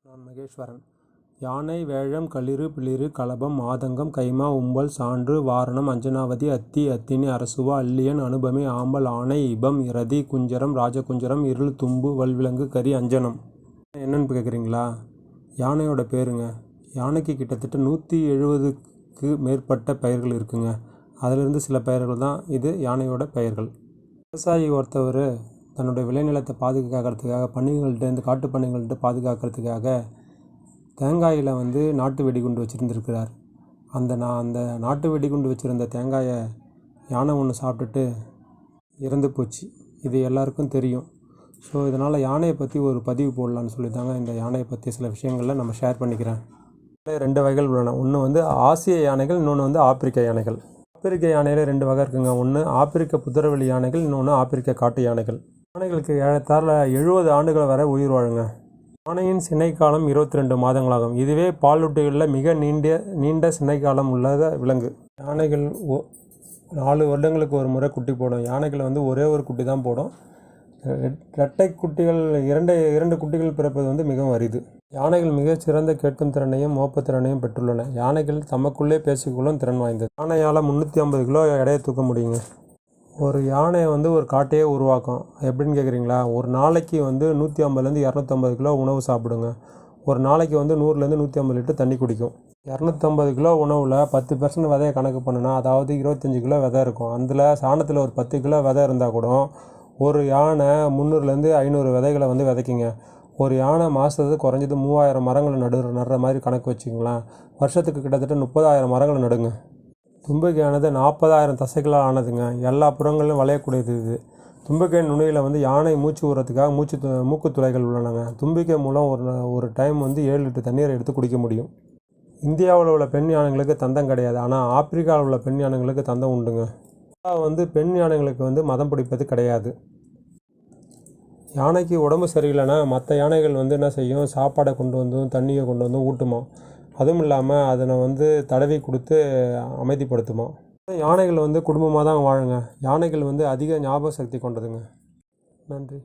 நான் மகேஸ்வரன். யானை வேழம் களிறு பிளிறு கலபம் மாதங்கம் கைமா உம்பல் சான்று வாரணம் அஞ்சனாவதி அத்தி அத்தினி அரசுவா அல்லியன் அனுபமே ஆம்பல் ஆனை இபம் இரதி குஞ்சரம் ராஜகுஞ்சரம் இருள் தும்பு வல்விலங்கு கரி அஞ்சனம். என்னன்னு கேட்குறீங்களா? யானையோட பேருங்க. யானைக்கு கிட்டத்தட்ட 170க்கு மேற்பட்ட பெயர்கள் இருக்குங்க. அதிலிருந்து சில பெயர்கள் தான் இது யானையோட பெயர்கள். விவசாயி ஒருத்தவர் தன்னுடைய விளைநிலத்தை பாதுகாக்கிறதுக்காக பன்னிகள்கிட்டேருந்து காட்டு பன்னிகள்கிட்ட பாதுகாக்கிறதுக்காக தேங்காயில் நாட்டு வெடிகுண்டு வச்சுருந்துருக்கிறார். அந்த நாட்டு வெடிகுண்டு வச்சுருந்த தேங்காயை யானை ஒன்று சாப்பிட்டுட்டு இறந்து போச்சு. இது எல்லாருக்கும் தெரியும். ஸோ இதனால் யானையை பற்றி ஒரு பதிவு போடலான்னு சொல்லி தாங்க இந்த யானையை பற்றி சில விஷயங்களில் நம்ம ஷேர் பண்ணிக்கிறேன். 2 வகைகள் உள்ளன. ஒன்று ஆசிய யானைகள், இன்னொன்று ஆப்பிரிக்க யானைகள். ஆப்பிரிக்க யானையில் 2 வகை இருக்குங்க. ஒன்று ஆப்பிரிக்க புதர்வெளி யானைகள், இன்னொன்று ஆப்பிரிக்க காட்டு யானைகள். யானைகளுக்கு ஏறத்தாழ 70 ஆண்டுகள் வரை உயிர் வாழுங்க. யானையின் சினைக்காலம் 22 மாதங்களாகும். இதுவே பாலூட்டிகளில் மிக நீண்ட சினைக்காலம் உள்ளத விலங்கு. யானைகள் 4 வருடங்களுக்கு ஒரு முறை குட்டி போடும். யானைகள் ஒரே ஒரு குட்டி தான் போடும். இரட்டை குட்டிகள் 2 குட்டிகள் பிறப்பது மிகவும் அரிது. யானைகள் மிகச் சிறந்த கேட்கும் திறனையும் மோப்பத்திறனையும் பெற்றுள்ளன. யானைகள் தமக்குள்ளே பேசிக்கொள்ளும் திறன் வாய்ந்தது. யானையால் 350 கிலோ எடையை தூக்க முடியுங்க. ஒரு யானை ஒரு காட்டையே உருவாக்கும். எப்படின்னு கேட்குறீங்களா? ஒரு நாளைக்கு 150லேருந்து 250 கிலோ உணவு சாப்பிடுங்க. ஒரு நாளைக்கு 100லேருந்து 150 லிட்டர் தண்ணி குடிக்கும். 250 கிலோ உணவில் 10% விதையை கணக்கு பண்ணுனா, அதாவது 25 கிலோ விதை இருக்கும். அதில் சாணத்தில் ஒரு 10 கிலோ விதை இருந்தால் கூட ஒரு யானை 300லேருந்து 500 விதைகளை விதைக்குங்க. ஒரு யானை மாதத்துக்கு குறைஞ்சது 3000 மரங்களை நடுற மாதிரி கணக்கு வச்சுங்களேன். வருஷத்துக்கு கிட்டத்தட்ட 30,000 மரங்களை நடுங்க. தும்பிக்கையானது 40,000 தசைகளால் ஆனதுங்க. எல்லா புறங்களிலும் வளையக்கூடியது இது. தும்பிக்கை நுனியில் யானை மூச்சு விடுறதுக்காக மூக்குத்துளைகள் உள்ளனங்க. தும்பிக்கை மூலம் ஒரு டைம் 7 லிட்டர் தண்ணீரை எடுத்து குடிக்க முடியும். இந்தியாவில் உள்ள பெண் யானைகளுக்கு தந்தம் கிடையாது. ஆனால் ஆப்பிரிக்காவில் உள்ள பெண் யானைகளுக்கு தந்தம் உண்டுங்க. பெண் யானைகளுக்கு மதம் பிடிப்பது கிடையாது. யானைக்கு உடம்பு சரியில்லைன்னா மற்ற யானைகள் என்ன செய்யும்? சாப்பாடை கொண்டு தண்ணியை கொண்டு ஊட்டுமா. அதுவும் இல்லாமல் அதனை தடவி கொடுத்து அமைதிப்படுத்துமா. யானைகள் குடும்பமாக தான் வாழுங்க. யானைகள் அதிக ஞாபக சக்தி கொண்டதுங்க. நன்றி.